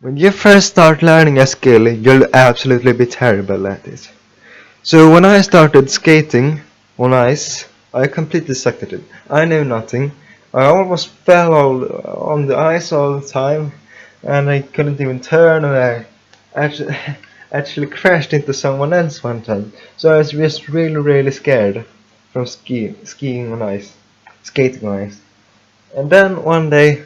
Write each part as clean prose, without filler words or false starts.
When you first start learning a skill, you'll absolutely be terrible at it. So when I started skating on ice, I completely sucked at it. I knew nothing. I almost fell on the ice all the time, and I couldn't even turn, and I actually, actually crashed into someone else one time. So I was just really scared from skiing on ice, skating on ice. And then one day,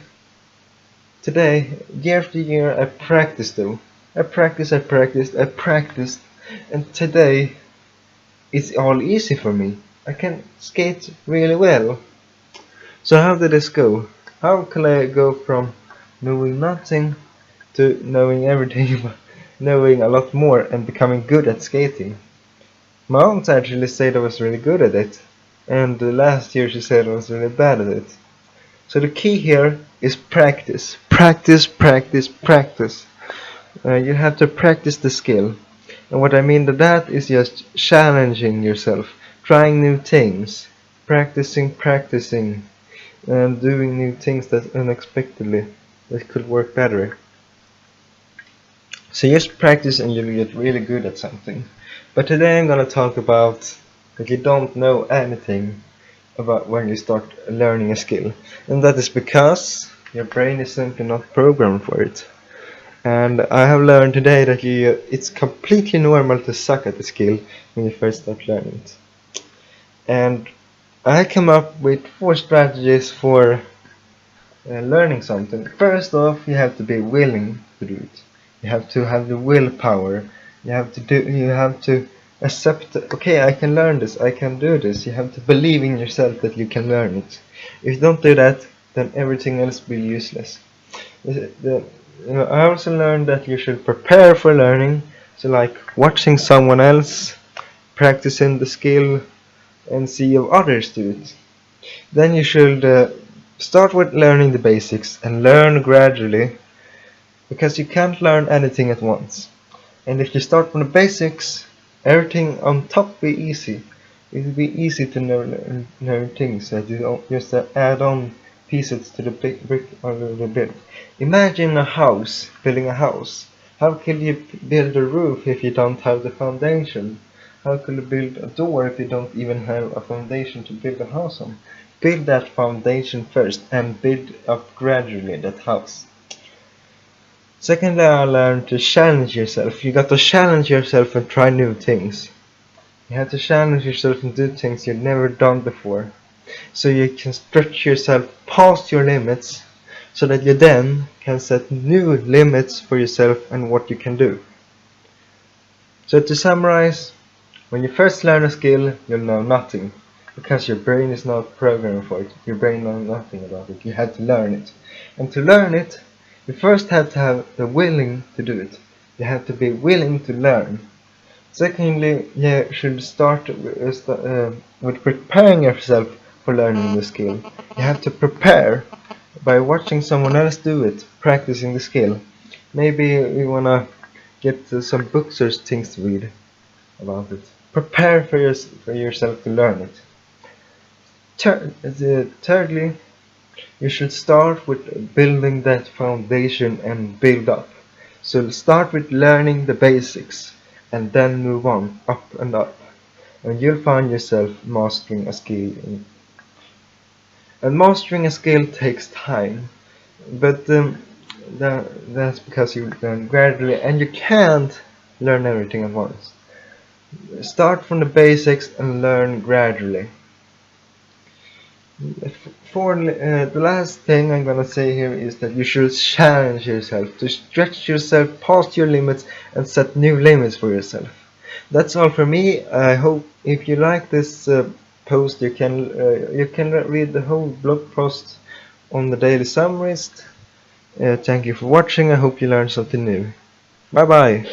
today, year after year, I practiced though. I practiced, and today it's all easy for me. I can skate really well. So how did this go? How can I go from knowing nothing to knowing everything, knowing a lot more and becoming good at skating? My aunt actually said I was really good at it, and last year she said I was really bad at it. So the key here is practice. Practice. You have to practice the skill. And what I mean by that is just challenging yourself, trying new things, practicing, and doing new things that unexpectedly that could work better. So just practice and you'll get really good at something. But today I'm gonna talk about that you don't know anything about when you start learning a skill, and that is because your brain is simply not programmed for it. And I have learned today that it's completely normal to suck at the skill when you first start learning it. And I come up with 4 strategies for learning something. First off, you have to be willing to do it. You have to have the willpower. You have to accept, okay, I can learn this, I can do this. You have to believe in yourself that you can learn it. If you don't do that, then everything else will be useless. I also learned that you should prepare for learning, so like watching someone else practicing the skill and see if others do it. Then you should start with learning the basics and learn gradually, because you can't learn anything at once. And if you start from the basics, everything on top will be easy. It will be easy to know things that you don't just add on pieces to the brick or the build. Imagine building a house. How can you build a roof if you don't have the foundation? How can you build a door if you don't even have a foundation to build a house on? Build that foundation first and build up gradually that house. Secondly, I learned to challenge yourself. You got to challenge yourself and try new things. You have to challenge yourself and do things you've never done before, so you can stretch yourself past your limits, so that you then can set new limits for yourself and what you can do. So to summarize, when you first learn a skill, you'll know nothing, because your brain is not programmed for it. Your brain knows nothing about it. You have to learn it. And to learn it, you first have to have the willing to do it. You have to be willing to learn. Secondly, you should start with preparing yourself for learning the skill. You have to prepare by watching someone else do it, practicing the skill. Maybe you wanna get some books or things to read about it. Prepare for yourself to learn it. Thirdly, you should start with building that foundation and build up. So start with learning the basics and then move on, up and up. And you'll find yourself mastering a skill. And mastering a skill takes time, but that's because you learn gradually, and you can't learn everything at once. Start from the basics and learn gradually. The last thing I'm gonna say here is that you should challenge yourself, to stretch yourself past your limits and set new limits for yourself. That's all for me. I hope if you like this post, you can read the whole blog post on the TheDailySummarist. Thank you for watching. I hope you learned something new. Bye bye.